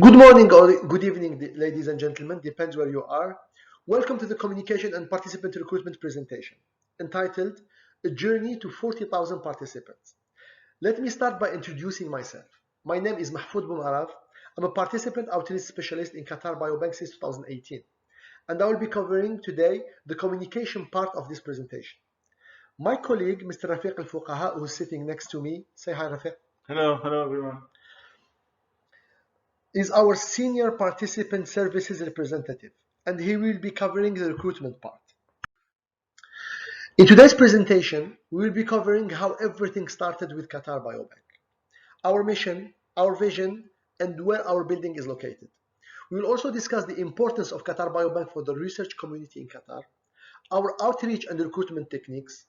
Good morning or good evening, ladies and gentlemen, depends where you are. Welcome to the Communication and Participant Recruitment presentation, entitled A Journey to 40,000 Participants. Let me start by introducing myself. My name is Mahfoudh Boumaraf. I'm a participant outreach specialist in Qatar Biobank since 2018, and I will be covering today the communication part of this presentation. My colleague, Mr. Rafiq al-Fukaha, who's sitting next to me, say hi, Rafiq. Hello everyone. Is our senior participant services representative, and he will be covering the recruitment part. In today's presentation, we will be covering how everything started with Qatar Biobank, our mission, our vision, and where our building is located. We will also discuss the importance of Qatar Biobank for the research community in Qatar, our outreach and recruitment techniques,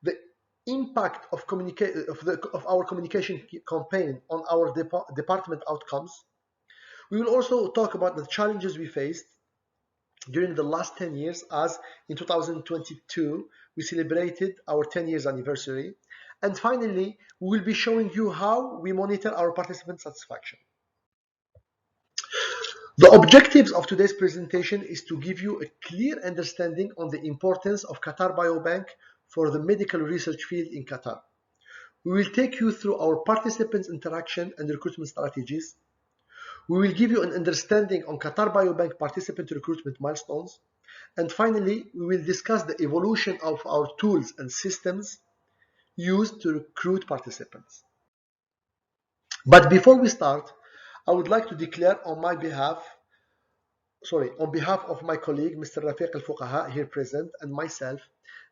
the impact of our communication campaign on our department outcomes. We will also talk about the challenges we faced during the last 10 years, as in 2022 we celebrated our 10 years anniversary. And finally, we will be showing you how we monitor our participant satisfaction. The objectives of today's presentation is to give you a clear understanding on the importance of Qatar Biobank for the medical research field in Qatar. We will take you through our participants' interaction and recruitment strategies. We will give you an understanding on Qatar Biobank participant recruitment milestones. And finally, we will discuss the evolution of our tools and systems used to recruit participants. But before we start, I would like to declare on behalf of my colleague, Mr. Rafiq al-Fukaha, here present, and myself,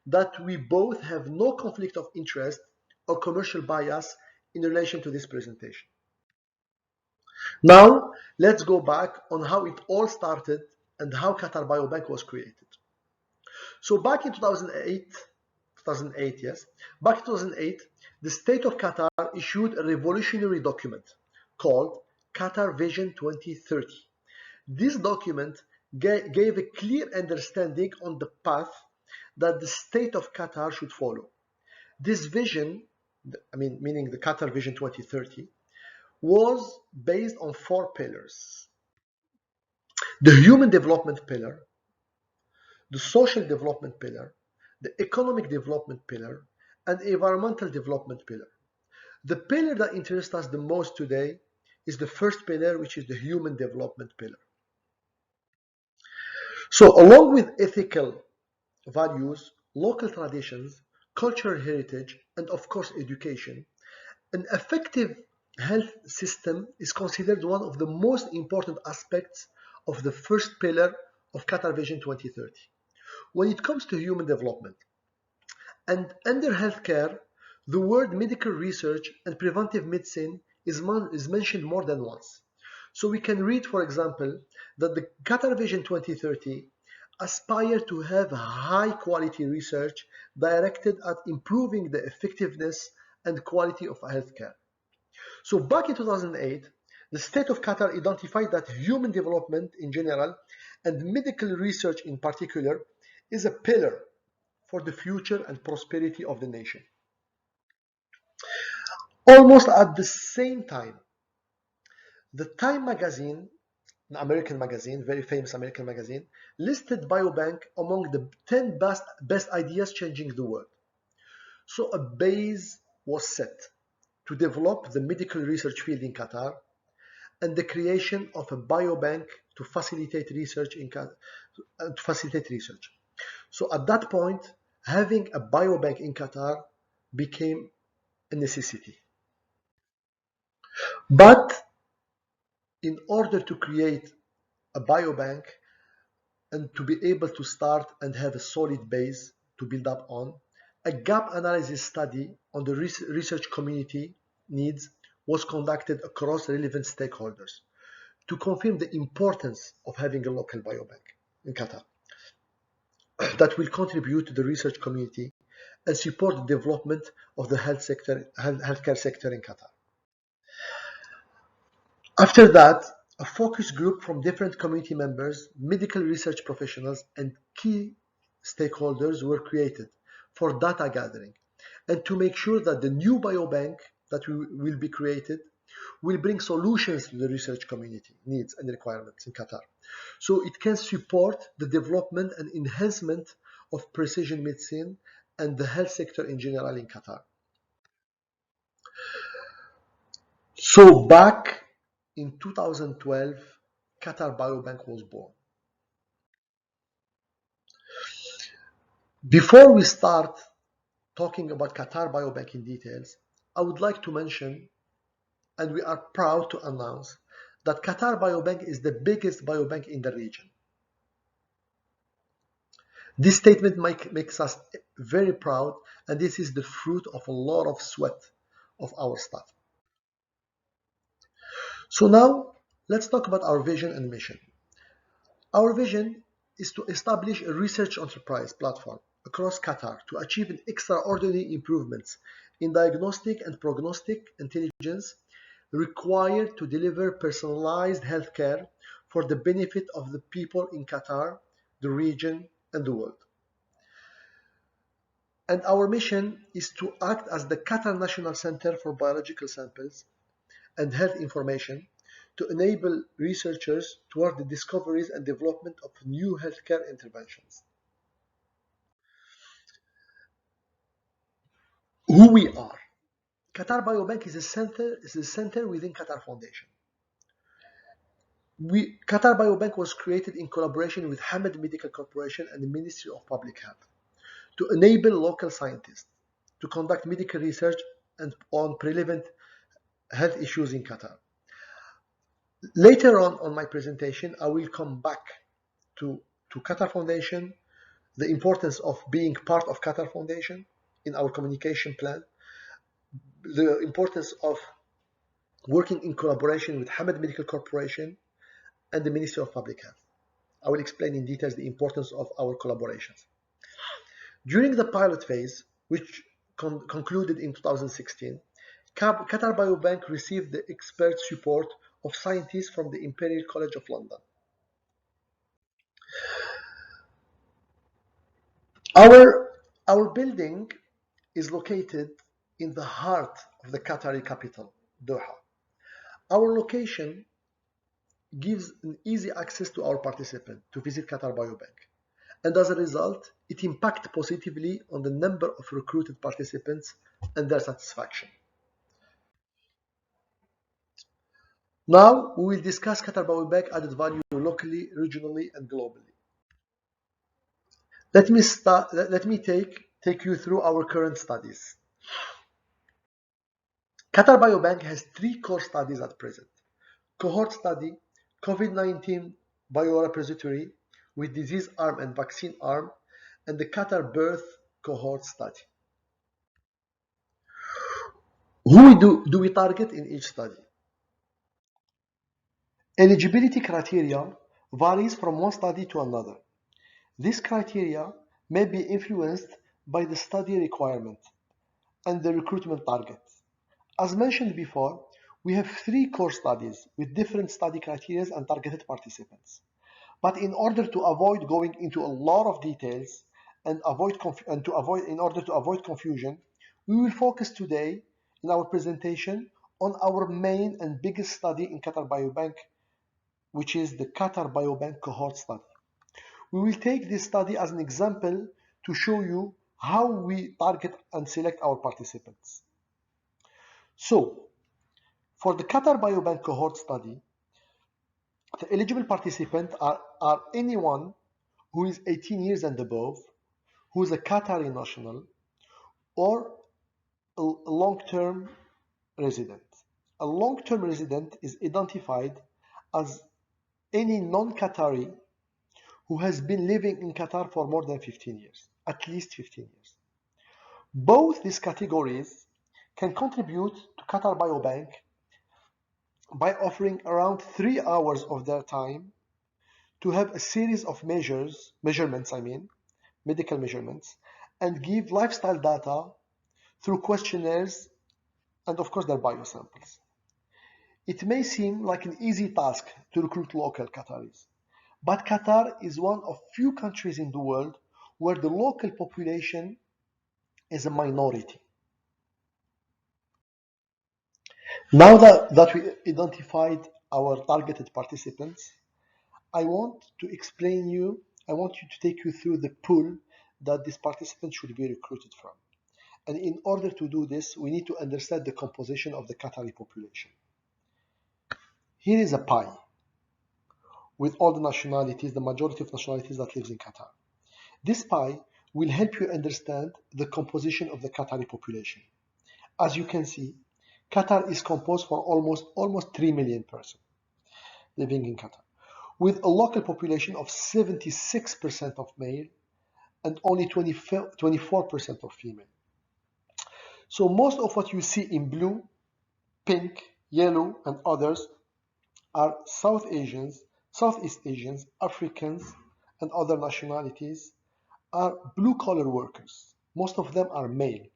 that we both have no conflict of interest or commercial bias in relation to this presentation. Now, let's go back on how it all started and how Qatar Biobank was created. So back in 2008, the state of Qatar issued a revolutionary document called Qatar Vision 2030. This document gave a clear understanding on the path that the state of Qatar should follow. This vision, meaning the Qatar Vision 2030, was based on 4 pillars: the human development pillar, the social development pillar, the economic development pillar, and environmental development pillar. The pillar that interests us the most today is the first pillar, which is the human development pillar. So along with ethical values, local traditions, cultural heritage, and of course education, an effective health system is considered one of the most important aspects of the first pillar of Qatar Vision 2030. When it comes to human development, and under healthcare, the word medical research and preventive medicine is mentioned more than once. So we can read, for example, that the Qatar Vision 2030 aspire to have high quality research directed at improving the effectiveness and quality of healthcare. So back in 2008, the state of Qatar identified that human development in general and medical research in particular is a pillar for the future and prosperity of the nation. Almost at the same time, the Time magazine, an American magazine, very famous American magazine, listed Biobank among the 10 best ideas changing the world. So a base was set to develop the medical research field in Qatar and the creation of a biobank to facilitate research in Qatar. So at that point, having a biobank in Qatar became a necessity. But in order to create a biobank and to be able to start and have a solid base to build up on, a gap analysis study on the research community needs was conducted across relevant stakeholders to confirm the importance of having a local biobank in Qatar that will contribute to the research community and support the development of the healthcare sector in Qatar. After that, a focus group from different community members, medical research professionals, and key stakeholders were created for data gathering and to make sure that the new biobank that will be created will bring solutions to the research community needs and requirements in Qatar. So it can support the development and enhancement of precision medicine and the health sector in general in Qatar. So back in 2012, Qatar Biobank was born. Before we start talking about Qatar Biobank in details, I would like to mention, and we are proud to announce, that Qatar Biobank is the biggest biobank in the region. This statement makes us very proud, and this is the fruit of a lot of sweat of our staff. So now, let's talk about our vision and mission. Our vision is to establish a research enterprise platform across Qatar to achieve an extraordinary improvements in diagnostic and prognostic intelligence required to deliver personalized healthcare for the benefit of the people in Qatar, the region, and the world. And our mission is to act as the Qatar National Center for Biological Samples and Health Information to enable researchers toward the discoveries and development of new healthcare interventions. Who we are. Qatar Biobank is a center within Qatar Foundation. Qatar Biobank was created in collaboration with Hamad Medical Corporation and the Ministry of Public Health to enable local scientists to conduct medical research and on relevant health issues in Qatar. Later on my presentation, I will come back to Qatar Foundation, the importance of being part of Qatar Foundation in our communication plan, the importance of working in collaboration with Hamad Medical Corporation and the Ministry of Public Health. I will explain in details the importance of our collaborations. During the pilot phase, which concluded in 2016, Qatar Biobank received the expert support of scientists from the Imperial College of London. Our building is located in the heart of the Qatari capital, Doha. Our location gives an easy access to our participants to visit Qatar Biobank. And as a result, it impacts positively on the number of recruited participants and their satisfaction. Now, we will discuss Qatar Biobank added value locally, regionally, and globally. Let me take you through our current studies. Qatar Biobank has 3 core studies at present. Cohort study, COVID-19 biorepository with disease arm and vaccine arm, and the Qatar birth cohort study. Who do we target in each study? Eligibility criteria varies from one study to another. This criteria may be influenced by the study requirement and the recruitment targets. As mentioned before, we have 3 core studies with different study criteria and targeted participants. But in order to avoid going into a lot of details and in order to avoid confusion, we will focus today in our presentation on our main and biggest study in Qatar Biobank, which is the Qatar Biobank cohort study. We will take this study as an example to show you how we target and select our participants. So, for the Qatar Biobank cohort study, the eligible participants are anyone who is 18 years and above, who is a Qatari national, or a long-term resident. A long-term resident is identified as any non-Qatari who has been living in Qatar for more than 15 years, at least 15 years. Both these categories can contribute to Qatar Biobank by offering around 3 hours of their time to have a series of medical measurements, and give lifestyle data through questionnaires and of course their biosamples. It may seem like an easy task to recruit local Qataris, but Qatar is one of few countries in the world where the local population is a minority. Now that we identified our targeted participants, I want to explain you, I want you to take you through the pool that these participants should be recruited from. And in order to do this, we need to understand the composition of the Qatari population. Here is a pie with all the nationalities, the majority of nationalities that lives in Qatar. This pie will help you understand the composition of the Qatari population. As you can see, Qatar is composed for almost 3 million persons living in Qatar, with a local population of 76% of male and only 24% of female. So most of what you see in blue, pink, yellow, and others are South Asians, Southeast Asians, Africans, and other nationalities are blue-collar workers. Most of them are male,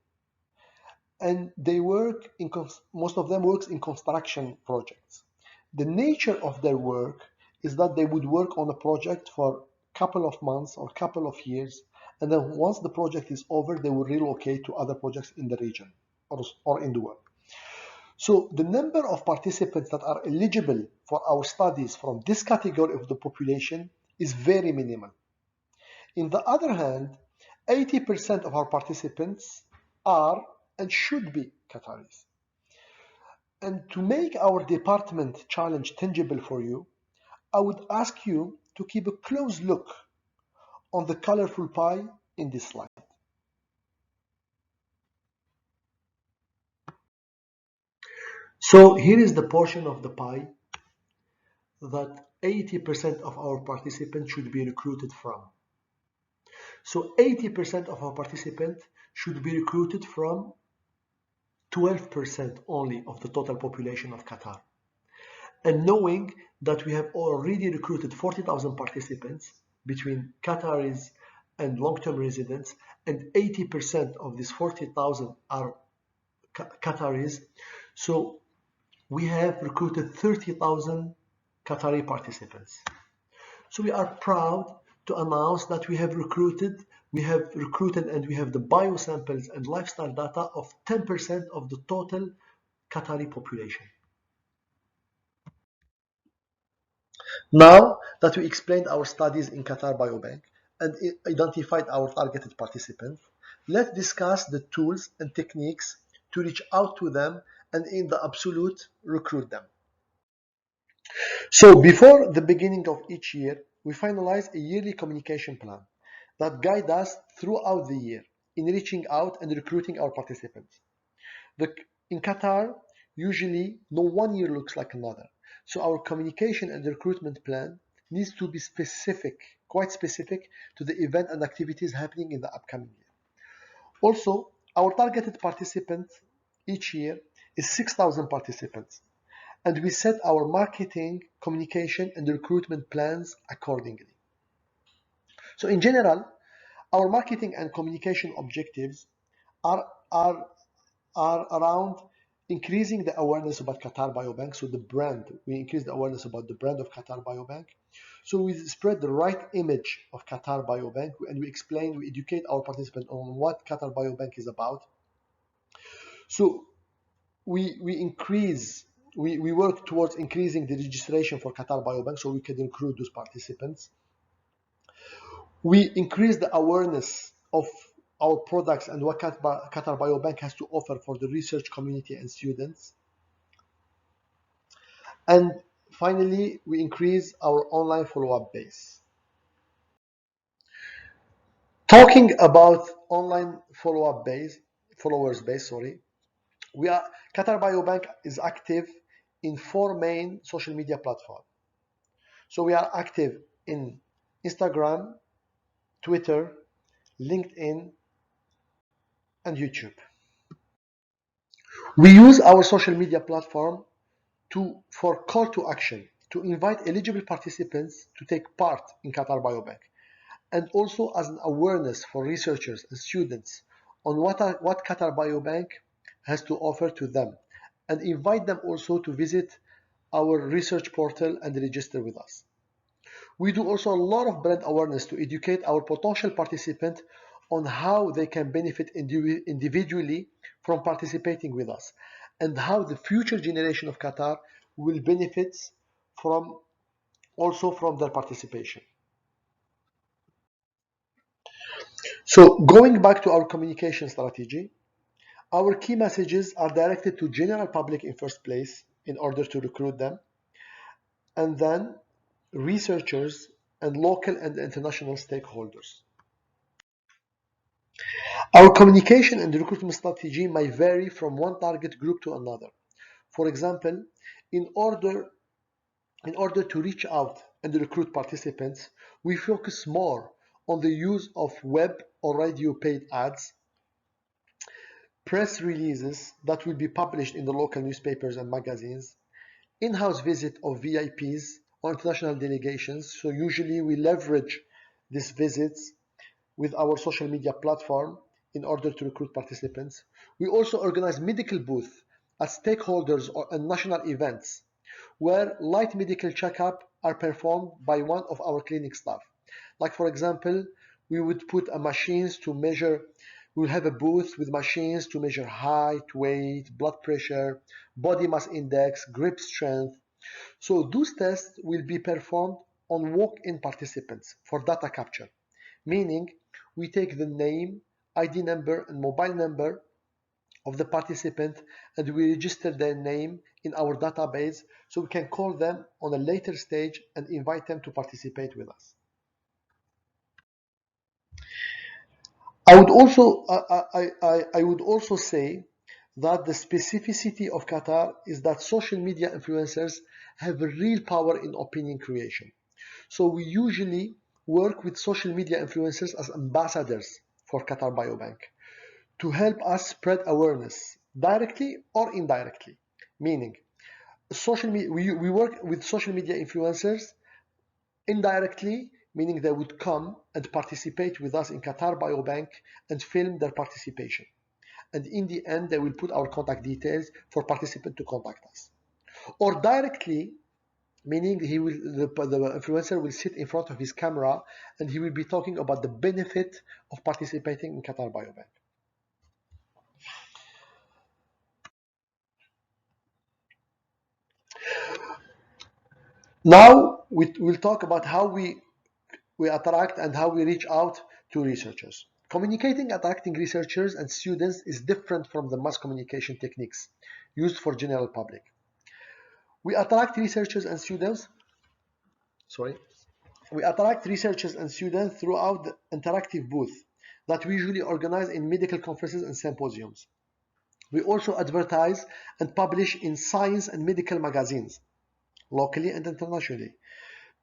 and they work in most of them works in construction projects. The nature of their work is that they would work on a project for a couple of months or couple of years, and then once the project is over, they will relocate to other projects in the region or in the world. So the number of participants that are eligible for our studies from this category of the population is very minimal. In the other hand, 80% of our participants are and should be Qataris. And to make our department challenge tangible for you, I would ask you to keep a close look on the colorful pie in this slide. So here is the portion of the pie that 80% of our participants should be recruited from. So 80% of our participants should be recruited from 12% only of the total population of Qatar. And knowing that we have already recruited 40,000 participants between Qataris and long-term residents, and 80% of these 40,000 are Qataris, so we have recruited 30,000 Qatari participants. So we are proud to announce that we have recruited and we have the biosamples and lifestyle data of 10% of the total Qatari population. Now that we explained our studies in Qatar Biobank and identified our targeted participants, let's discuss the tools and techniques to reach out to them and in the absolute recruit them. So before the beginning of each year, we finalize a yearly communication plan that guide us throughout the year in reaching out and recruiting our participants. In Qatar, usually no one year looks like another. So our communication and recruitment plan needs to be specific, quite specific to the event and activities happening in the upcoming year. Also, our targeted participants each year is 6,000 participants, and we set our marketing, communication, and recruitment plans accordingly. So in general, our marketing and communication objectives are around increasing the awareness about Qatar Biobank. So the brand, we increase the awareness about the brand of Qatar Biobank. So we spread the right image of Qatar Biobank, and we educate our participants on what Qatar Biobank is about. So we work towards increasing the registration for Qatar Biobank so we can recruit those participants. We increase the awareness of our products and what Qatar Biobank has to offer for the research community and students. And finally, we increase our online follow-up base. Talking about online followers base, Qatar Biobank is active in 4 main social media platforms. So we are active in Instagram, Twitter, LinkedIn, and YouTube. We use our social media platform for call to action, to invite eligible participants to take part in Qatar Biobank, and also as an awareness for researchers and students on what Qatar Biobank has to offer to them, and invite them also to visit our research portal and register with us. We do also a lot of brand awareness to educate our potential participants on how they can benefit individually from participating with us, and how the future generation of Qatar will benefit from also from their participation. So going back to our communication strategy, our key messages are directed to general public in first place in order to recruit them, and then researchers and local and international stakeholders. Our communication and recruitment strategy may vary from one target group to another. For example, in order to reach out and recruit participants, we focus more on the use of web or radio paid ads, press releases that will be published in the local newspapers and magazines, in-house visit of VIPs or international delegations. So usually we leverage these visits with our social media platform in order to recruit participants. We also organize medical booths at stakeholders and national events where light medical checkup are performed by one of our clinic staff. Like for example, we would put a machines to measure, we'll have a booth with machines to measure height, weight, blood pressure, body mass index, grip strength. So those tests will be performed on walk-in participants for data capture, meaning we take the name, ID number, and mobile number of the participant and we register their name in our database so we can call them on a later stage and invite them to participate with us. I would also say that the specificity of Qatar is that social media influencers have a real power in opinion creation. So we usually work with social media influencers as ambassadors for Qatar Biobank to help us spread awareness directly or indirectly. Meaning, we work with social media influencers indirectly, meaning they would come and participate with us in Qatar Biobank and film their participation. And in the end, they will put our contact details for participant to contact us. Or directly, meaning the influencer will sit in front of his camera and he will be talking about the benefit of participating in Qatar Biobank. Now we'll talk about how we attract and how we reach out to researchers. Communicating, attracting researchers and students is different from the mass communication techniques used for general public. We attract researchers and students, throughout the interactive booth that we usually organize in medical conferences and symposiums. We also advertise and publish in science and medical magazines, locally and internationally,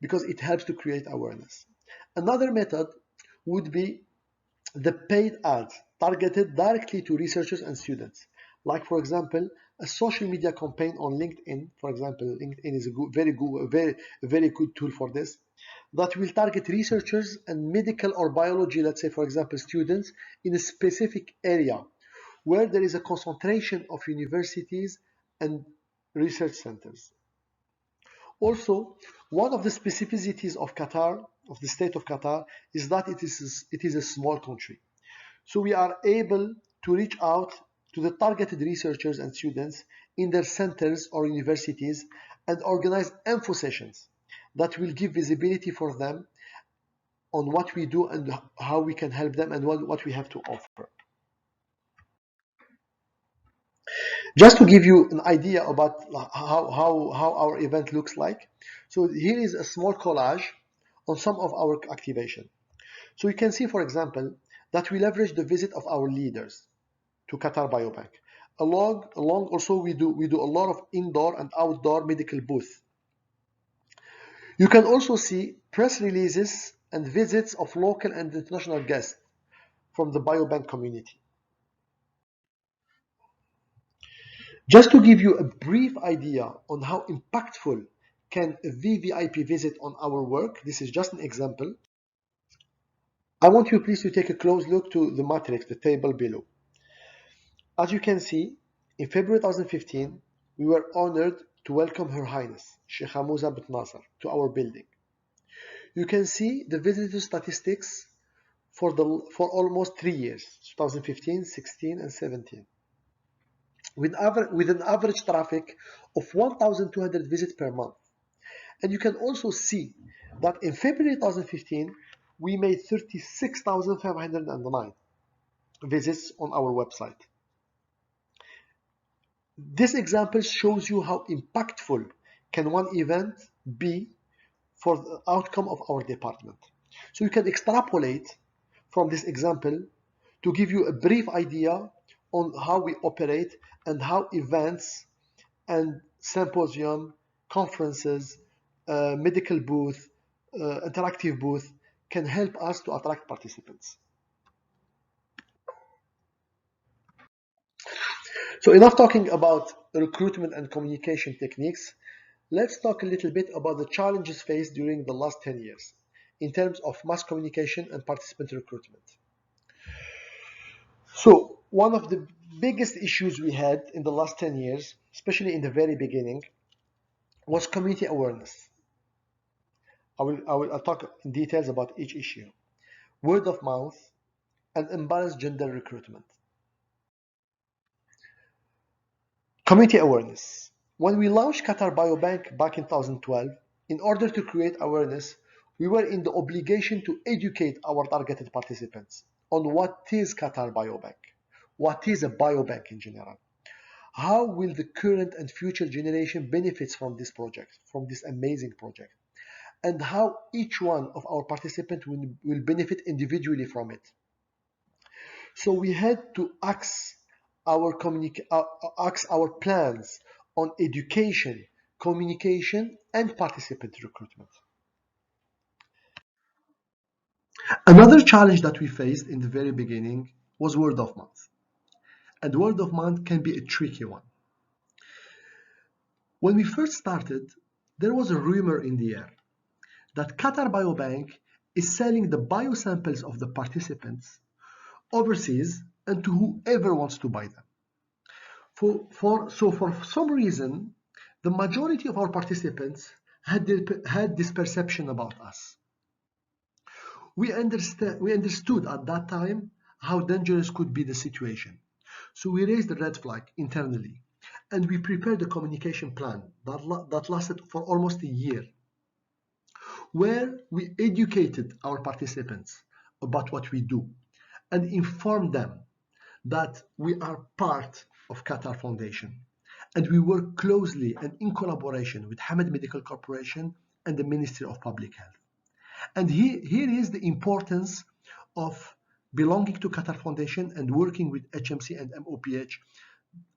because it helps to create awareness. Another method would be the paid ads targeted directly to researchers and students. Like for example, a social media campaign on LinkedIn. For example, LinkedIn is a very good tool for this, that will target researchers and medical or biology, let's say for example, students in a specific area where there is a concentration of universities and research centers. Also, one of the specificities of Qatar, of the state of Qatar, is that it is a small country. So we are able to reach out to the targeted researchers and students in their centers or universities and organize info sessions that will give visibility for them on what we do and how we can help them and what we have to offer. Just to give you an idea about how our event looks like. So here is a small collage on some of our activation. So you can see, for example, that we leverage the visit of our leaders to Qatar Biobank. Along also we do a lot of indoor and outdoor medical booths. You can also see press releases and visits of local and international guests from the biobank community. Just to give you a brief idea on how impactful can a VVIP visit on our work, this is just an example. I want you please to take a close look to the matrix, the table below. As you can see, in February 2015, we were honored to welcome Her Highness Sheikh Hamouza bint Nasser to our building. You can see the visitor statistics for almost 3 years, 2015, 16, and 17. with an average traffic of 1,200 visits per month. And you can also see that in February 2015, we made 36,509 visits on our website. This example shows you how impactful can one event be for the outcome of our department. So you can extrapolate from this example to give you a brief idea on how we operate and how events and symposium, conferences, medical booth, interactive booth can help us to attract participants. So enough talking about recruitment and communication techniques. Let's talk a little bit about the challenges faced during the last 10 years in terms of mass communication and participant recruitment. So one of the biggest issues we had in the last 10 years, especially in the very beginning, was community awareness. I'll talk in details about each issue. Word of mouth and imbalanced gender recruitment. Community awareness. When we launched Qatar Biobank back in 2012, in order to create awareness, we were in the obligation to educate our targeted participants on what is Qatar Biobank, what is a biobank in general, how will the current and future generation benefits from this project, from this amazing project, and how each one of our participants will benefit individually from it. So we had to axe our plans on education, communication, and participant recruitment. Another challenge that we faced in the very beginning was word of mouth. And word of mouth can be a tricky one. When we first started, there was a rumor in the air that Qatar Biobank is selling the biosamples of the participants overseas and to whoever wants to buy them. For some reason, the majority of our participants had this perception about us. We understood at that time how dangerous could be the situation. So we raised the red flag internally and we prepared a communication plan that lasted for almost a year, where we educated our participants about what we do and informed them that we are part of Qatar Foundation and we work closely and in collaboration with Hamad Medical Corporation and the Ministry of Public Health. And here is the importance of belonging to Qatar Foundation and working with HMC and MOPH.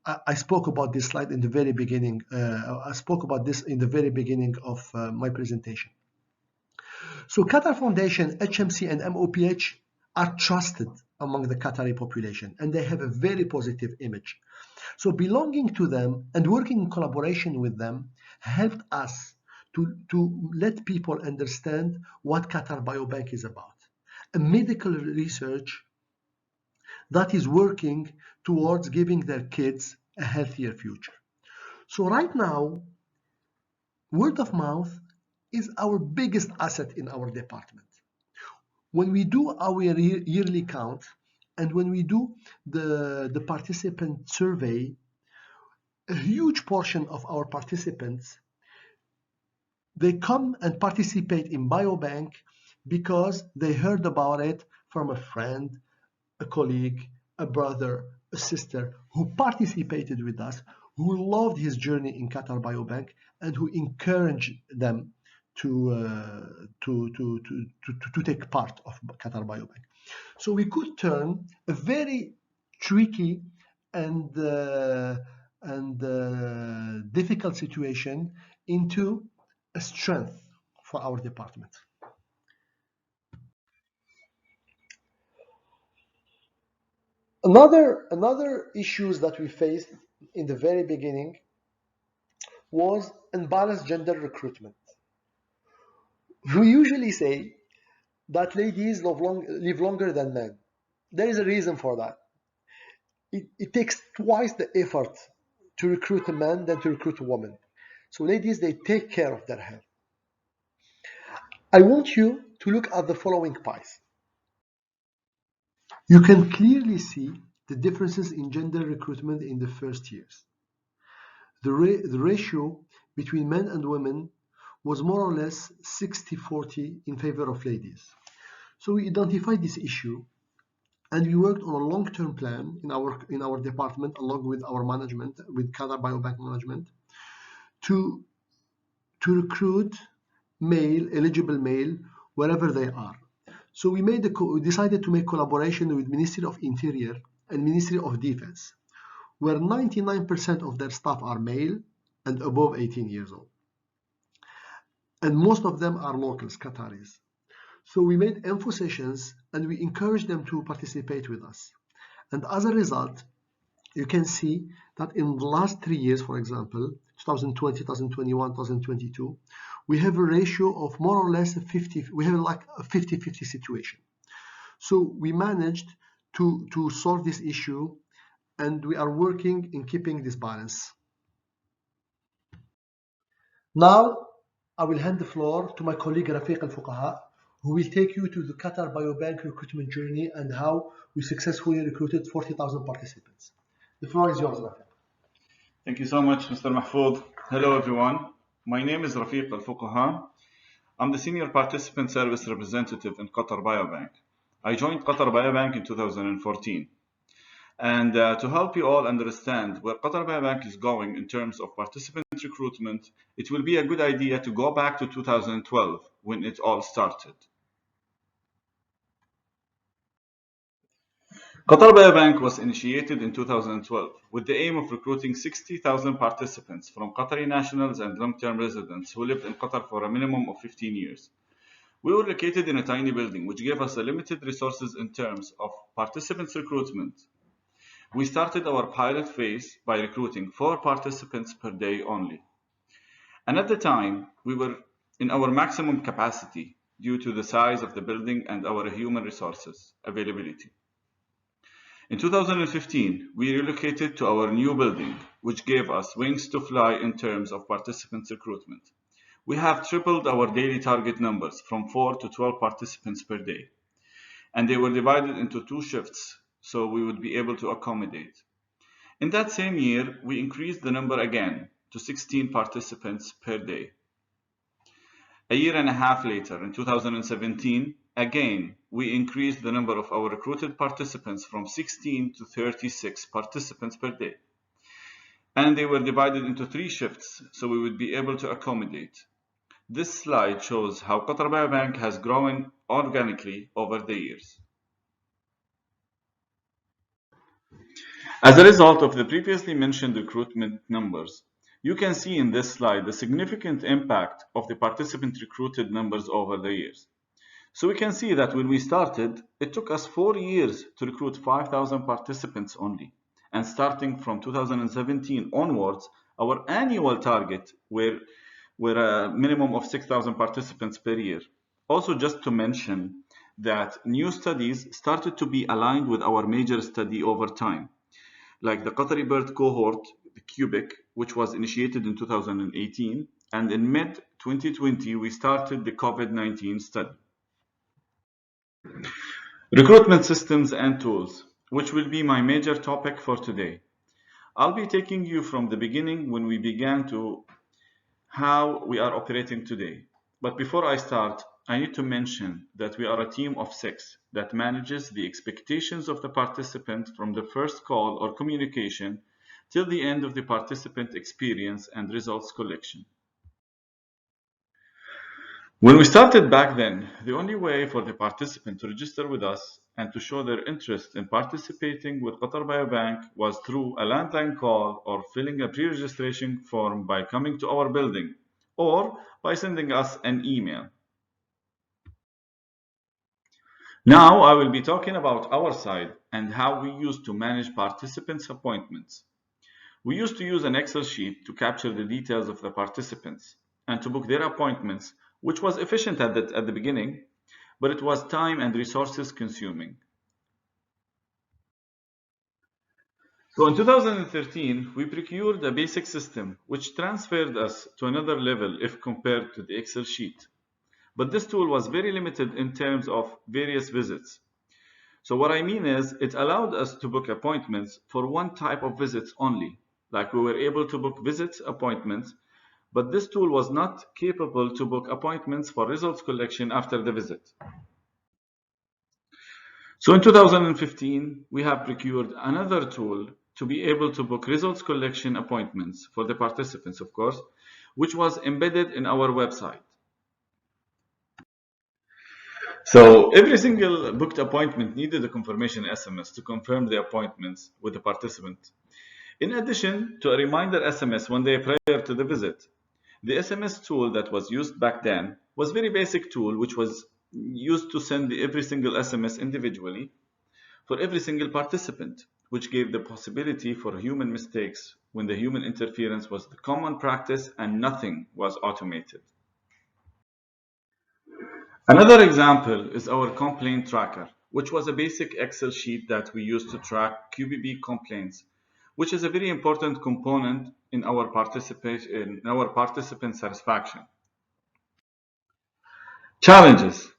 I spoke about this slide in the very beginning. I spoke about this in the very beginning of my presentation. So Qatar Foundation, HMC, and MOPH are trusted among the Qatari population, and they have a very positive image. So belonging to them and working in collaboration with them helped us to let people understand what Qatar Biobank is about. A medical research that is working towards giving their kids a healthier future. So right now, word of mouth is our biggest asset in our department. When we do our yearly count and when we do the participant survey, a huge portion of our participants, they come and participate in Biobank because they heard about it from a friend, a colleague, a brother, a sister who participated with us, who loved his journey in Qatar Biobank and who encouraged them to take part of Qatar Biobank. So we could turn a very tricky and difficult situation into a strength for our department. Another issues that we faced in the very beginning was unbalanced gender recruitment. We usually say that ladies live longer than men. There is a reason for that. It takes twice the effort to recruit a man than to recruit a woman. So ladies, they take care of their health. I want you to look at the following pies. You can clearly see the differences in gender recruitment in the first years. The ratio between men and women was more or less 60-40 in favor of ladies. So we identified this issue and we worked on a long-term plan in our department along with our management, with Qatar Biobank management, to recruit eligible male, wherever they are. So we decided to make collaboration with Ministry of Interior and Ministry of Defense, where 99% of their staff are male and above 18 years old. And most of them are locals, Qataris. So we made info sessions and we encouraged them to participate with us. And as a result, you can see that in the last 3 years, for example, 2020, 2021, 2022, we have a ratio of more or less 50, we have like a 50-50 situation. So we managed to solve this issue and we are working in keeping this balance. Now, I will hand the floor to my colleague Rafiq al-Fukaha, who will take you to the Qatar Biobank recruitment journey and how we successfully recruited 40,000 participants. The floor is yours, Rafiq. Thank you so much, Mr. Mahfoudh. Hello, everyone. My name is Rafiq al-Fukaha. I'm the Senior Participant Service Representative in Qatar Biobank. I joined Qatar Biobank in 2014. And to help you all understand where Qatar Biobank is going in terms of participant recruitment, it will be a good idea to go back to 2012 when it all started. Qatar Biobank was initiated in 2012 with the aim of recruiting 60,000 participants from Qatari nationals and long-term residents who lived in Qatar for a minimum of 15 years. We were located in a tiny building, which gave us limited resources in terms of participants recruitment. We started our pilot phase by recruiting 4 participants per day only. And at the time, we were in our maximum capacity due to the size of the building and our human resources availability. In 2015, we relocated to our new building, which gave us wings to fly in terms of participants recruitment. We have tripled our daily target numbers from 4 to 12 participants per day. And they were divided into 2 shifts, so we would be able to accommodate. In that same year, we increased the number again to 16 participants per day. A year and a half later, in 2017, again, we increased the number of our recruited participants from 16 to 36 participants per day. And they were divided into 3 shifts, so we would be able to accommodate. This slide shows how Qatar Biobank has grown organically over the years. As a result of the previously mentioned recruitment numbers, you can see in this slide the significant impact of the participant recruited numbers over the years. So we can see that when we started, it took us 4 years to recruit 5,000 participants only. And starting from 2017 onwards, our annual target were a minimum of 6,000 participants per year. Also, just to mention that new studies started to be aligned with our major study over time, like the Qatari birth cohort, the QBIC, which was initiated in 2018, and in mid-2020, we started the COVID-19 study. Recruitment systems and tools, which will be my major topic for today. I'll be taking you from the beginning when we began to how we are operating today. But before I start, I need to mention that we are a team of 6 that manages the expectations of the participant from the first call or communication till the end of the participant experience and results collection. When we started back then, the only way for the participant to register with us and to show their interest in participating with Qatar Biobank was through a landline call or filling a pre-registration form by coming to our building or by sending us an email. Now I will be talking about our side and how we used to manage participants' appointments. We used to use an Excel sheet to capture the details of the participants and to book their appointments, which was efficient at the beginning, but it was time and resources consuming. So in 2013, we procured a basic system which transferred us to another level if compared to the Excel sheet. But this tool was very limited in terms of various visits. So what I mean is it allowed us to book appointments for one type of visits only. Like we were able to book visits appointments, but this tool was not capable to book appointments for results collection after the visit. So in 2015, we have procured another tool to be able to book results collection appointments for the participants, of course, which was embedded in our website. So every single booked appointment needed a confirmation SMS to confirm the appointments with the participant. In addition to a reminder SMS 1 day prior to the visit. The SMS tool that was used back then was a very basic tool which was used to send every single SMS individually for every single participant, which gave the possibility for human mistakes when the human interference was the common practice and nothing was automated. Another example is our complaint tracker, which was a basic Excel sheet that we used to track QBB complaints, which is a very important component in our participant satisfaction. Challenges.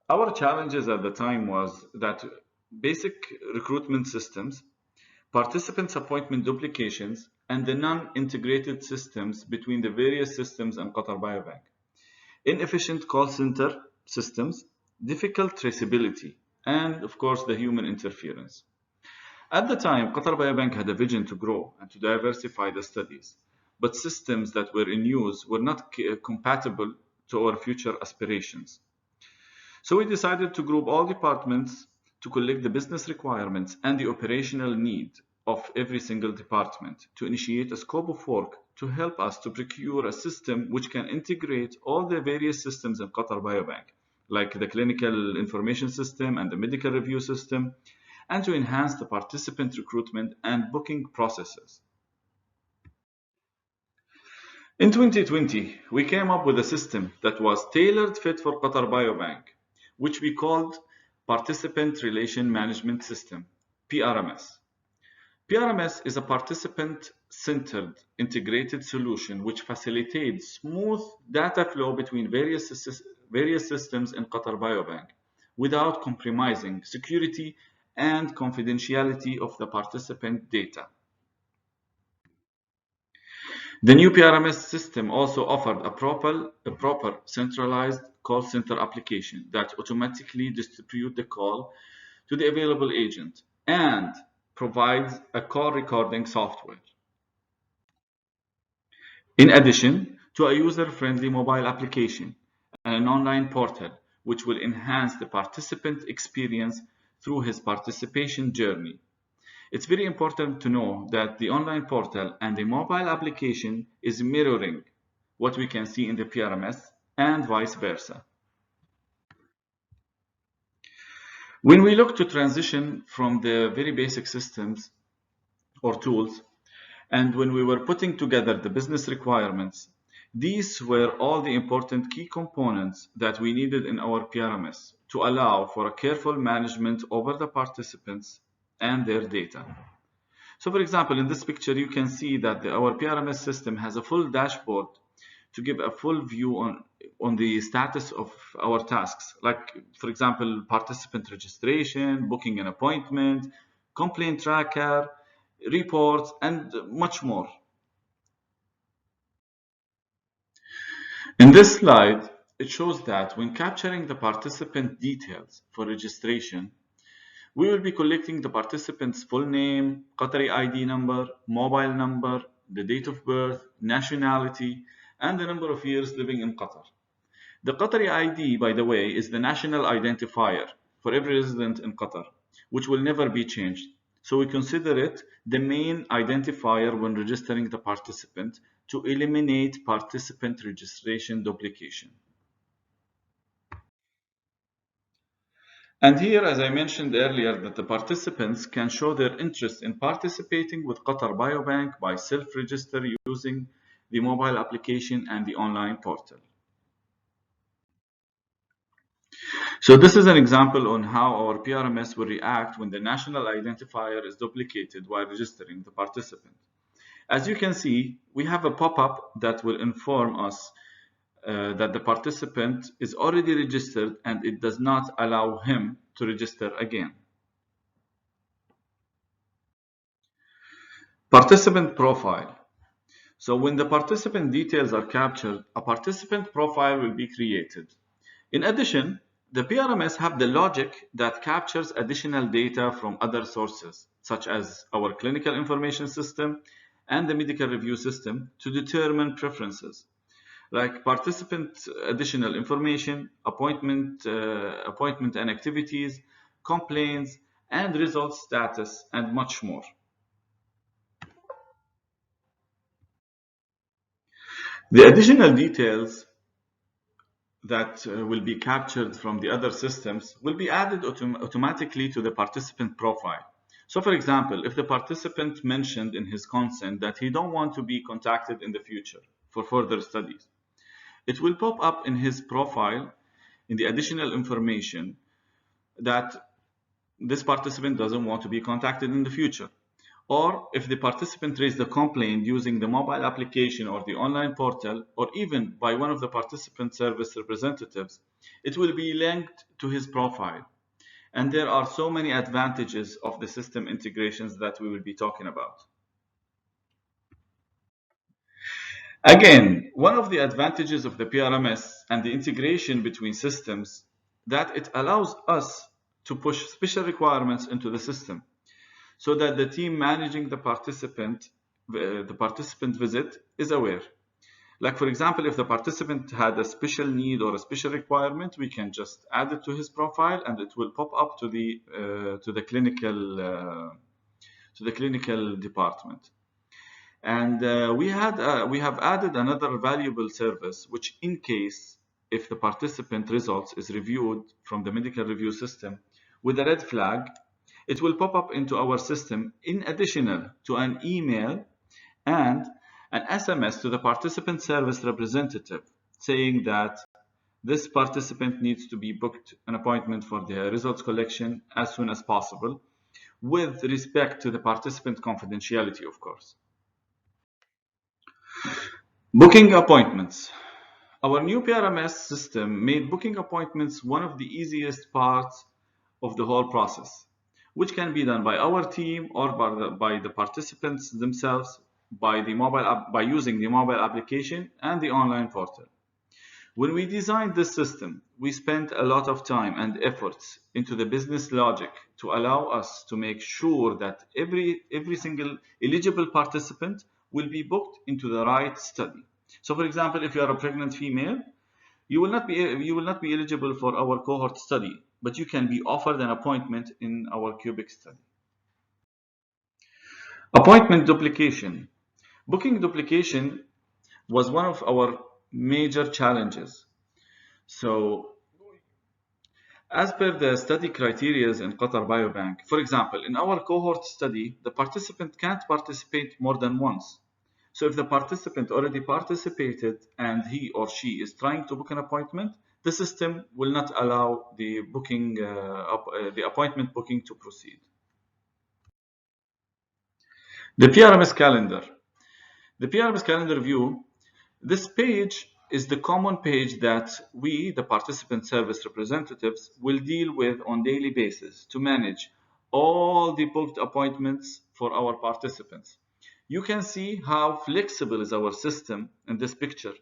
Our challenges at the time was that basic recruitment systems, participants' appointment duplications, and the non-integrated systems between the various systems and Qatar Biobank. Inefficient call center systems, difficult traceability, and of course the human interference. At the time, Qatar Biobank had a vision to grow and to diversify the studies, but systems that were in use were not compatible to our future aspirations. So we decided to group all departments to collect the business requirements and the operational need of every single department to initiate a scope of work to help us to procure a system which can integrate all the various systems in Qatar Biobank, like the clinical information system and the medical review system, and to enhance the participant recruitment and booking processes. In 2020, we came up with a system that was tailored fit for Qatar Biobank, which we called Participant Relation Management System, PRMS. PRMS is a participant-centered integrated solution which facilitates smooth data flow between various systems in Qatar Biobank without compromising security and confidentiality of the participant data. The new PRMS system also offered a proper centralized call center application that automatically distributes the call to the available agent and provides a call recording software. In addition to a user-friendly mobile application and an online portal which will enhance the participant experience through his participation journey. It's very important to know that the online portal and the mobile application is mirroring what we can see in the PRMS and vice versa. When we look to transition from the very basic systems or tools, and when we were putting together the business requirements, these were all the important key components that we needed in our PRMS to allow for a careful management over the participants and their data. So for example, in this picture, you can see that our PRMS system has a full dashboard to give a full view on the status of our tasks, like for example, participant registration, booking an appointment, complaint tracker, reports, and much more. In this slide, it shows that when capturing the participant details for registration, we will be collecting the participant's full name, Qatari ID number, mobile number, the date of birth, nationality, and the number of years living in Qatar. The Qatari ID, by the way, is the national identifier for every resident in Qatar, which will never be changed. So we consider it the main identifier when registering the participant to eliminate participant registration duplication. And here, as I mentioned earlier, that the participants can show their interest in participating with Qatar Biobank by self-register using the mobile application and the online portal. So this is an example on how our PRMS will react when the national identifier is duplicated while registering the participant. As you can see, we have a pop-up that will inform us that the participant is already registered and it does not allow him to register again. Participant profile. So when the participant details are captured, a participant profile will be created. In addition, the PRMS have the logic that captures additional data from other sources, such as our clinical information system and the medical review system, to determine preferences, like participant additional information, appointment and activities, complaints, and result status, and much more. The additional details that will be captured from the other systems will be added automatically to the participant profile. So for example, if the participant mentioned in his consent that he don't want to be contacted in the future for further studies, it will pop up in his profile in the additional information that this participant doesn't want to be contacted in the future. Or if the participant raised a complaint using the mobile application or the online portal, or even by one of the participant service representatives, it will be linked to his profile. And there are so many advantages of the system integrations that we will be talking about. Again, one of the advantages of the PRMS and the integration between systems that it allows us to push special requirements into the system, so that the team managing the participant visit is aware. Like for example, if the participant had a special need or a special requirement, we can just add it to his profile, and it will pop up to the clinical department. And we have added another valuable service, which in case if the participant results is reviewed from the medical review system with a red flag, it will pop up into our system in addition to an email and an SMS to the participant service representative saying that this participant needs to be booked an appointment for the results collection as soon as possible, with respect to the participant confidentiality, of course. Booking appointments. Our new PRMS system made booking appointments one of the easiest parts of the whole process, which can be done by our team or by the participants themselves by using the mobile application and the online portal. When we designed this system, we spent a lot of time and efforts into the business logic to allow us to make sure that every single eligible participant will be booked into the right study. So for example, if you are a pregnant female, you will not be eligible for our cohort study, but you can be offered an appointment in our cubic study. Appointment duplication. Booking duplication was one of our major challenges. So, as per the study criteria in Qatar Biobank, for example, in our cohort study, the participant can't participate more than once. So if the participant already participated and he or she is trying to book an appointment, the system will not allow the appointment booking to proceed. The PRMS calendar. The PRMS calendar view, this page is the common page that we, the participant service representatives, will deal with on daily basis to manage all the booked appointments for our participants. You can see how flexible is our system in this picture,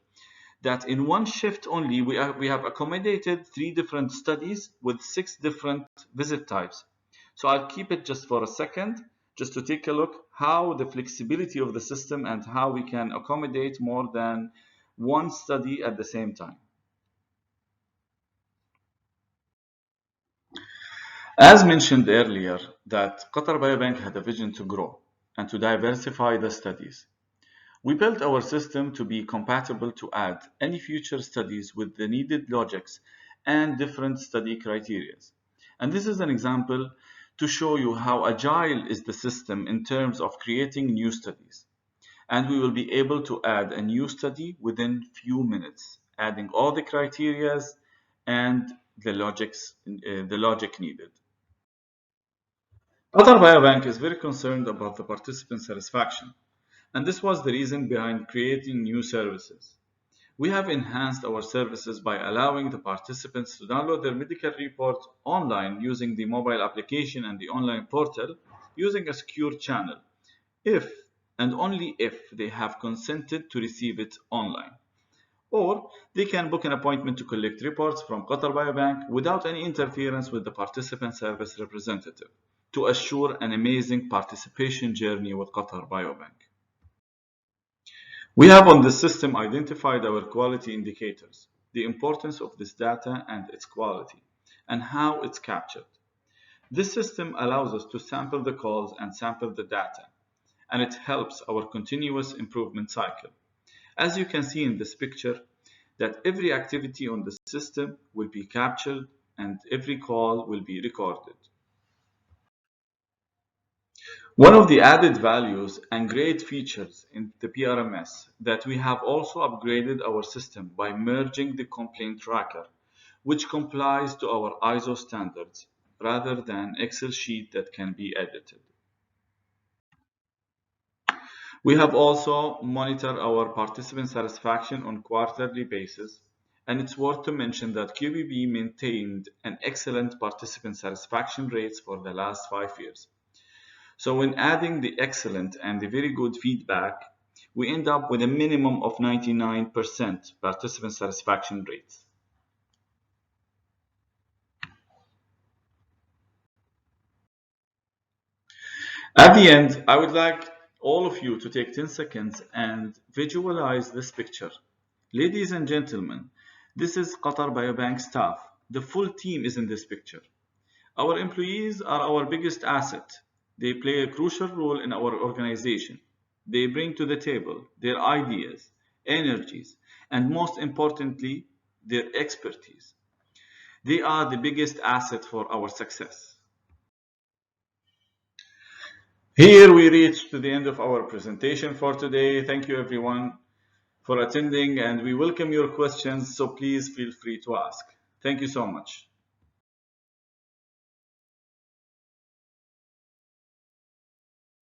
that in one shift only we have accommodated 3 different studies with 6 different visit types. So I'll keep it just for a second, just to take a look how the flexibility of the system and how we can accommodate more than one study at the same time. As mentioned earlier, that Qatar Biobank had a vision to grow and to diversify the studies. We built our system to be compatible to add any future studies with the needed logics and different study criteria. And this is an example to show you how agile is the system in terms of creating new studies. And we will be able to add a new study within few minutes, adding all the criteria and the logic needed. Qatar Biobank is very concerned about the participant satisfaction, and this was the reason behind creating new services. We have enhanced our services by allowing the participants to download their medical report online using the mobile application and the online portal using a secure channel, if and only if they have consented to receive it online. Or they can book an appointment to collect reports from Qatar Biobank without any interference with the participant service representative to assure an amazing participation journey with Qatar Biobank. We have on this system identified our quality indicators, the importance of this data and its quality, and how it's captured. This system allows us to sample the calls and sample the data, and it helps our continuous improvement cycle. As you can see in this picture, that every activity on the system will be captured and every call will be recorded. One of the added values and great features in the PRMS that we have also upgraded our system by merging the complaint tracker, which complies to our ISO standards rather than Excel sheet that can be edited. We have also monitored our participant satisfaction on quarterly basis, and it's worth to mention that QBB maintained an excellent participant satisfaction rates for the last 5 years. So when adding the excellent and the very good feedback, we end up with a minimum of 99% participant satisfaction rates. At the end, I would like all of you to take 10 seconds and visualize this picture. Ladies and gentlemen, this is Qatar Biobank staff. The full team is in this picture. Our employees are our biggest asset. They play a crucial role in our organization. They bring to the table their ideas, energies, and most importantly, their expertise. They are the biggest asset for our success. Here we reach to the end of our presentation for today. Thank you everyone for attending, and we welcome your questions, so please feel free to ask. Thank you so much.